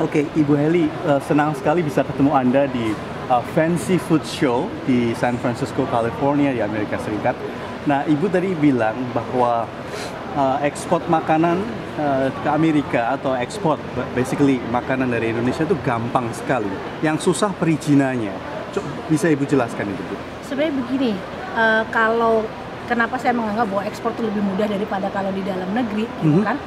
Oke, Ibu Heli, senang sekali bisa ketemu Anda di Fancy Food Show di San Francisco, California di Amerika Serikat. Nah, Ibu tadi bilang bahwa ekspor makanan ke Amerika atau ekspor basically makanan dari Indonesia itu gampang sekali. Yang susah perizinannya. Bisa Ibu jelaskan itu, Bu? Sebenarnya begini, kalau kenapa saya menganggap bahwa ekspor itu lebih mudah daripada kalau di dalam negeri, gitu kan?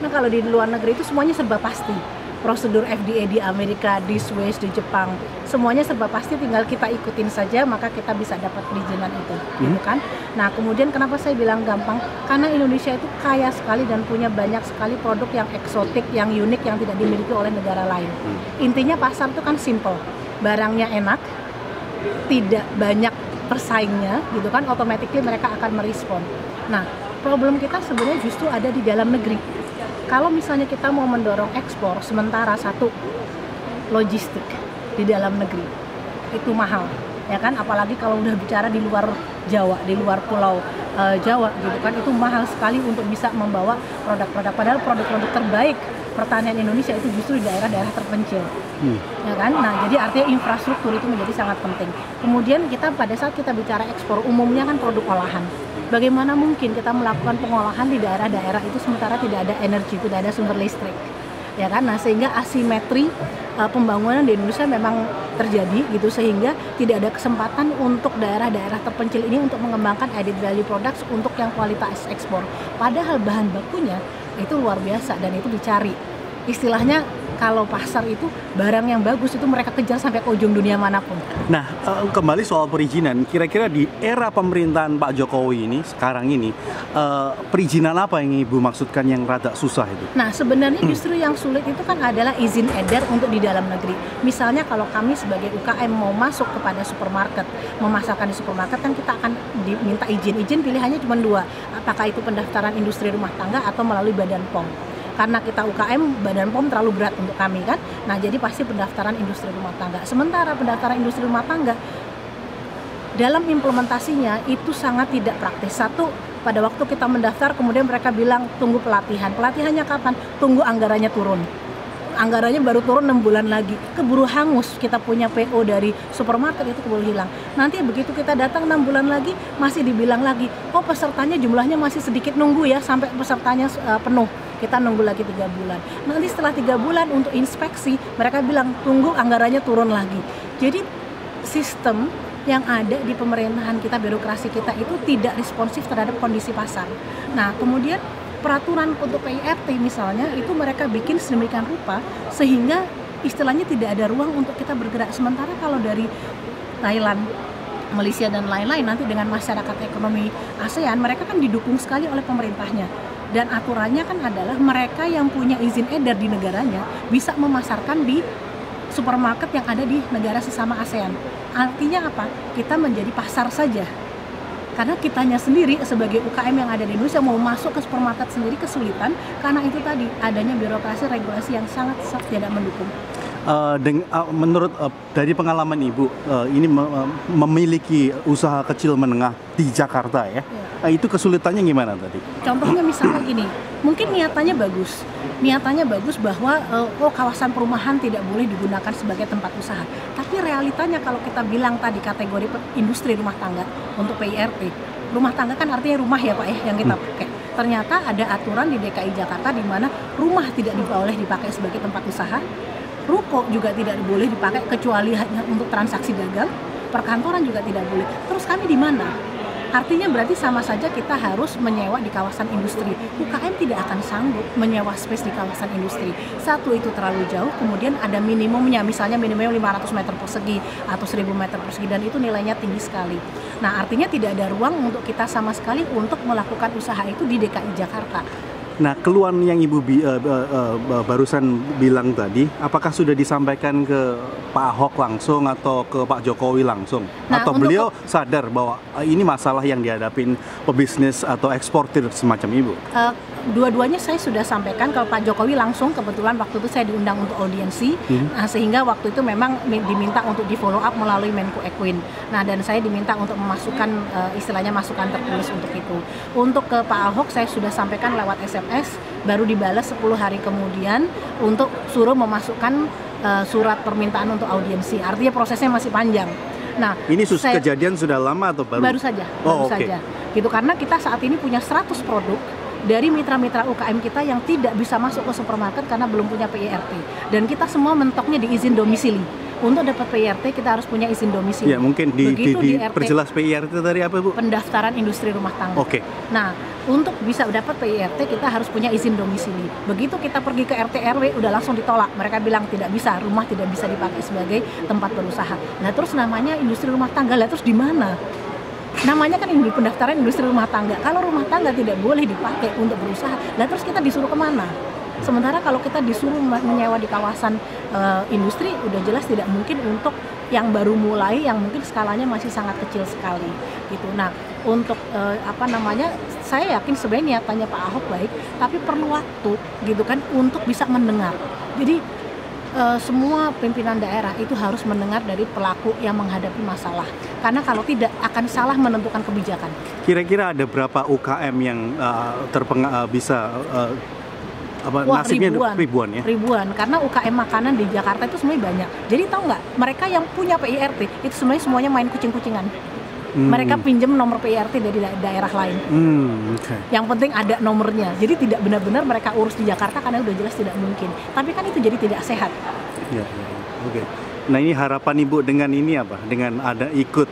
Nah, kalau di luar negeri itu semuanya serba pasti. Prosedur FDA di Amerika, di Swiss, di Jepang, semuanya serba pasti, tinggal kita ikutin saja, maka kita bisa dapat perizinan itu, gitu kan? Nah, kemudian kenapa saya bilang gampang? Karena Indonesia itu kaya sekali dan punya banyak sekali produk yang eksotik, yang unik, yang tidak dimiliki oleh negara lain. Intinya pasar itu kan simple, barangnya enak, tidak banyak persaingnya, gitu kan? Automatically mereka akan merespon. Nah, problem kita sebenarnya justru ada di dalam negeri. Kalau misalnya kita mau mendorong ekspor, sementara satu, logistik di dalam negeri itu mahal, ya kan? Apalagi kalau udah bicara di luar Jawa, di luar pulau Jawa, gitu kan, itu mahal sekali untuk bisa membawa produk-produk. Padahal produk-produk terbaik pertanian Indonesia itu justru di daerah-daerah terpencil, ya kan? Nah, jadi artinya infrastruktur itu menjadi sangat penting. Kemudian kita pada saat kita bicara ekspor, umumnya kan produk olahan. Bagaimana mungkin kita melakukan pengolahan di daerah-daerah itu sementara tidak ada energi, tidak ada sumber listrik, ya kan? Nah, sehingga asimetri pembangunan di Indonesia memang terjadi, gitu, sehingga tidak ada kesempatan untuk daerah-daerah terpencil ini untuk mengembangkan added value products untuk yang kualitas ekspor. Padahal bahan bakunya itu luar biasa dan itu dicari. Istilahnya kalau pasar itu barang yang bagus itu mereka kejar sampai ke ujung dunia manapun. Nah, kembali soal perizinan, kira-kira di era pemerintahan Pak Jokowi ini, sekarang ini, perizinan apa yang Ibu maksudkan yang rada susah itu? Nah, sebenarnya justru yang sulit itu kan adalah izin edar untuk di dalam negeri. Misalnya kalau kami sebagai UKM mau masuk kepada supermarket, memasarkan di supermarket, kan kita akan diminta izin pilihannya cuma dua. Apakah itu pendaftaran industri rumah tangga atau melalui Badan POM. Karena kita UKM, Badan POM terlalu berat untuk kami kan. Nah, jadi pasti pendaftaran industri rumah tangga. Sementara pendaftaran industri rumah tangga dalam implementasinya itu sangat tidak praktis. Satu, pada waktu kita mendaftar kemudian mereka bilang tunggu pelatihan. Pelatihannya kapan? Tunggu anggarannya turun. Anggarannya baru turun 6 bulan lagi, keburu hangus. Kita punya PO dari supermarket itu keburu hilang. Nanti begitu kita datang 6 bulan lagi masih dibilang lagi, oh pesertanya jumlahnya masih sedikit, nunggu ya sampai pesertanya penuh. Kita nunggu lagi 3 bulan. Nanti setelah 3 bulan untuk inspeksi, mereka bilang tunggu anggarannya turun lagi. Jadi sistem yang ada di pemerintahan kita, birokrasi kita itu tidak responsif terhadap kondisi pasar. Nah, kemudian peraturan untuk PIRT misalnya itu mereka bikin sedemikian rupa sehingga istilahnya tidak ada ruang untuk kita bergerak. Sementara kalau dari Thailand, Malaysia dan lain-lain nanti dengan masyarakat ekonomi ASEAN, mereka kan didukung sekali oleh pemerintahnya. Dan aturannya kan adalah mereka yang punya izin edar di negaranya bisa memasarkan di supermarket yang ada di negara sesama ASEAN. Artinya apa? Kita menjadi pasar saja. Karena kitanya sendiri sebagai UKM yang ada di Indonesia mau masuk ke supermarket sendiri kesulitan karena itu tadi adanya birokrasi regulasi yang sangat tidak mendukung. Menurut dari pengalaman Ibu, ini memiliki usaha kecil menengah di Jakarta ya. Itu kesulitannya gimana tadi? Contohnya misalnya gini, mungkin niatannya bagus bahwa kawasan perumahan tidak boleh digunakan sebagai tempat usaha. Tapi realitanya kalau kita bilang tadi kategori industri rumah tangga untuk PIRT, rumah tangga kan artinya rumah ya Pak ya yang kita pakai. Ternyata ada aturan di DKI Jakarta di mana rumah tidak boleh dipakai sebagai tempat usaha, ruko juga tidak boleh dipakai kecuali hanya untuk transaksi dagang, perkantoran juga tidak boleh. Terus kami di mana? Artinya berarti sama saja kita harus menyewa di kawasan industri. UKM tidak akan sanggup menyewa space di kawasan industri. Satu, itu terlalu jauh, kemudian ada minimumnya, misalnya minimum 500 meter persegi atau 1000 meter persegi, dan itu nilainya tinggi sekali. Nah, artinya tidak ada ruang untuk kita sama sekali untuk melakukan usaha itu di DKI Jakarta. Nah, keluhan yang Ibu barusan bilang tadi, apakah sudah disampaikan ke Pak Ahok langsung atau ke Pak Jokowi langsung? Nah, atau beliau sadar bahwa ini masalah yang dihadapin pebisnis atau eksportir semacam Ibu? Dua-duanya saya sudah sampaikan ke Pak Jokowi langsung. Kebetulan waktu itu saya diundang untuk audiensi, nah, sehingga waktu itu memang diminta untuk di follow up melalui Menko Equin. Nah, dan saya diminta untuk memasukkan istilahnya masukan tertulis untuk itu. Untuk ke Pak Ahok saya sudah sampaikan lewat SMS baru dibalas 10 hari kemudian untuk suruh memasukkan surat permintaan untuk audiensi. Artinya prosesnya masih panjang. Nah, ini kejadian sudah lama atau baru? Baru saja, saja. Gitu, karena kita saat ini punya 100 produk dari mitra-mitra UKM kita yang tidak bisa masuk ke supermarket karena belum punya PIRT. Dan kita semua mentoknya di izin domisili. Untuk dapat PIRT kita harus punya izin domisili. Ya, mungkin diperjelas PIRT dari apa, Bu? Pendaftaran Industri Rumah Tangga. Oke. Nah, untuk bisa dapat PIRT kita harus punya izin domisili. Begitu kita pergi ke RT RW udah langsung ditolak. Mereka bilang tidak bisa, rumah tidak bisa dipakai sebagai tempat berusaha. Nah, terus namanya Industri Rumah Tangga. Lah terus di mana? Namanya kan pendaftaran Industri Rumah Tangga. Kalau rumah tangga tidak boleh dipakai untuk berusaha, lah terus kita disuruh kemana? Sementara kalau kita disuruh menyewa di kawasan industri, udah jelas tidak mungkin untuk yang baru mulai, yang mungkin skalanya masih sangat kecil sekali, gitu. Nah, untuk saya yakin sebenarnya niatannya Pak Ahok baik, tapi perlu waktu, gitu kan, untuk bisa mendengar. Jadi semua pimpinan daerah itu harus mendengar dari pelaku yang menghadapi masalah, karena kalau tidak akan salah menentukan kebijakan. Kira-kira ada berapa UKM yang bisa Wah, nasibnya ribuan ya? Ribuan, karena UKM makanan di Jakarta itu sebenarnya banyak. Jadi tahu nggak, mereka yang punya PIRT itu semuanya main kucing-kucingan. Mereka pinjam nomor PIRT dari daerah lain. Okay. Yang penting ada nomornya. Jadi tidak benar-benar mereka urus di Jakarta karena udah jelas tidak mungkin. Tapi kan itu jadi tidak sehat. Ya. Oke. Nah, ini harapan Ibu dengan ini apa? Dengan ada ikut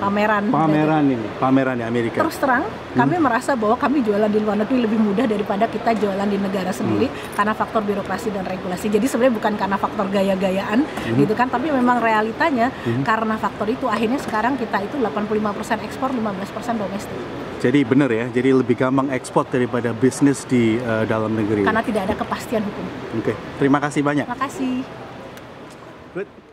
pameran di Amerika. Terus terang, kami merasa bahwa kami jualan di luar negeri lebih mudah daripada kita jualan di negara sendiri karena faktor birokrasi dan regulasi. Jadi sebenarnya bukan karena faktor gaya-gayaan gitu kan, tapi memang realitanya karena faktor itu akhirnya sekarang kita itu 85% ekspor, 15% domestik. Jadi benar ya, jadi lebih gampang ekspor daripada bisnis di dalam negeri. Karena tidak ada kepastian hukum. Oke, terima kasih banyak. Terima kasih. Good.